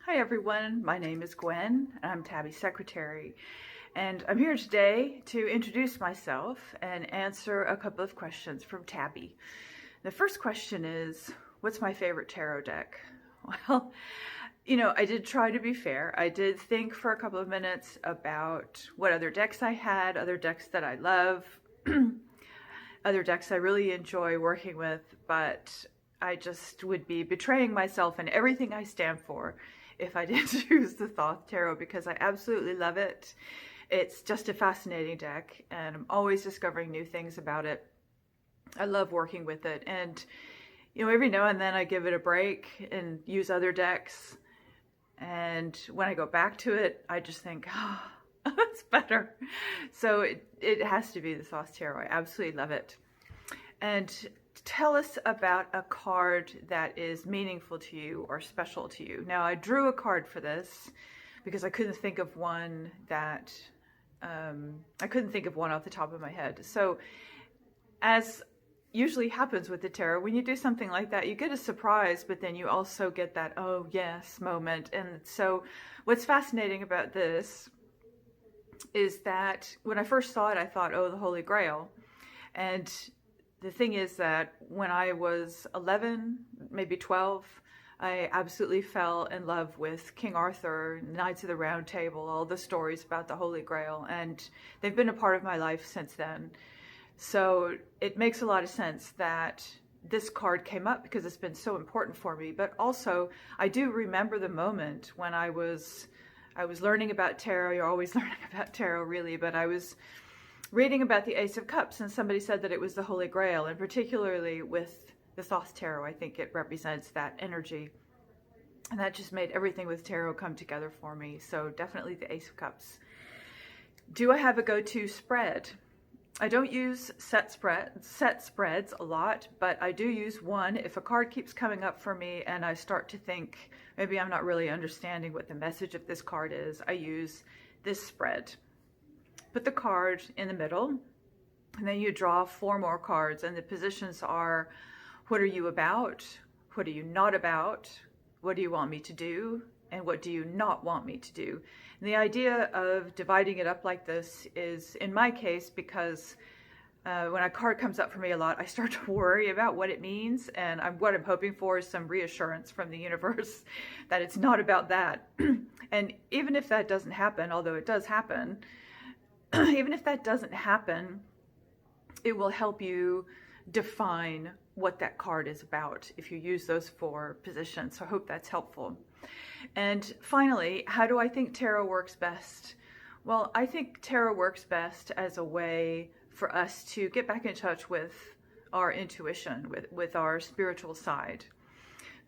Hi everyone, my name is Gwen, and I'm TABI Secretary, and I'm here today to introduce myself and answer a couple of questions from TABI. The first question is, what's my favorite tarot deck? Well, I did try to be fair. I did think for a couple of minutes about what other decks I had, other decks that I love, other decks I really enjoy working with, but I just would be betraying myself and everything I stand for if I didn't choose the Thoth Tarot, because I absolutely love it. It's just a fascinating deck, and I'm always discovering new things about it. I love working with it, and every now and then I give it a break and use other decks, and when I go back to it, I just think, oh, that's better. So it has to be the Thoth Tarot. I absolutely love it. And tell us about a card that is meaningful to you or special to you. Now, I drew a card for this because I couldn't think of one that I couldn't think of one off the top of my head. So, as usually happens with the tarot, when you do something like that, you get a surprise, but then you also get that "oh yes" moment. And so, what's fascinating about this is that when I first saw it, I thought, "oh, the Holy Grail," and the thing is that when I was 11, maybe 12, I absolutely fell in love with King Arthur, Knights of the Round Table, all the stories about the Holy Grail, and they've been a part of my life since then. So it makes a lot of sense that this card came up because it's been so important for me. But also, I do remember the moment when I was learning about tarot. You're always learning about tarot, really, but I was reading about the Ace of Cups, and somebody said that it was the Holy Grail, and particularly with the Thoth Tarot, I think it represents that energy. And that just made everything with tarot come together for me. So definitely the Ace of Cups. Do I have a go-to spread? I don't use set spreads a lot, but I do use one. If a card keeps coming up for me and I start to think, maybe I'm not really understanding what the message of this card is, I use this spread. Put the card in the middle, and then you draw 4 more cards, and the positions are, what are you about? What are you not about? What do you want me to do? And what do you not want me to do? And the idea of dividing it up like this is, in my case, because when a card comes up for me a lot, I start to worry about what it means, and what I'm hoping for is some reassurance from the universe that it's not about that. And even if that doesn't happen, although it does happen, even if that doesn't happen, it will help you define what that card is about if you use those 4 positions. So I hope that's helpful. And finally, how do I think tarot works best? Well, I think tarot works best as a way for us to get back in touch with our intuition, with our spiritual side.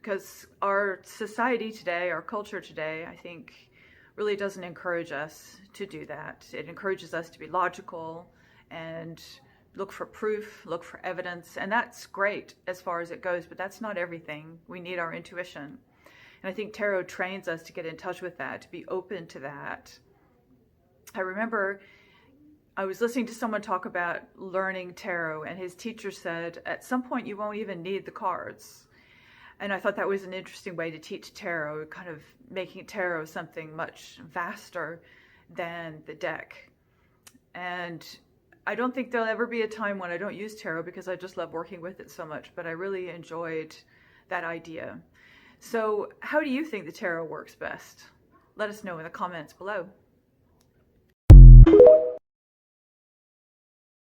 Because our society today, our culture today, I think, really doesn't encourage us to do that. It encourages us to be logical and look for proof, look for evidence, and that's great as far as it goes, but that's not everything. We need our intuition. And I think tarot trains us to get in touch with that, to be open to that. I remember I was listening to someone talk about learning tarot, and his teacher said, at some point you won't even need the cards. And I thought that was an interesting way to teach tarot, kind of making tarot something much vaster than the deck. And I don't think there'll ever be a time when I don't use tarot, because I just love working with it so much, but I really enjoyed that idea. So how do you think the tarot works best? Let us know in the comments below.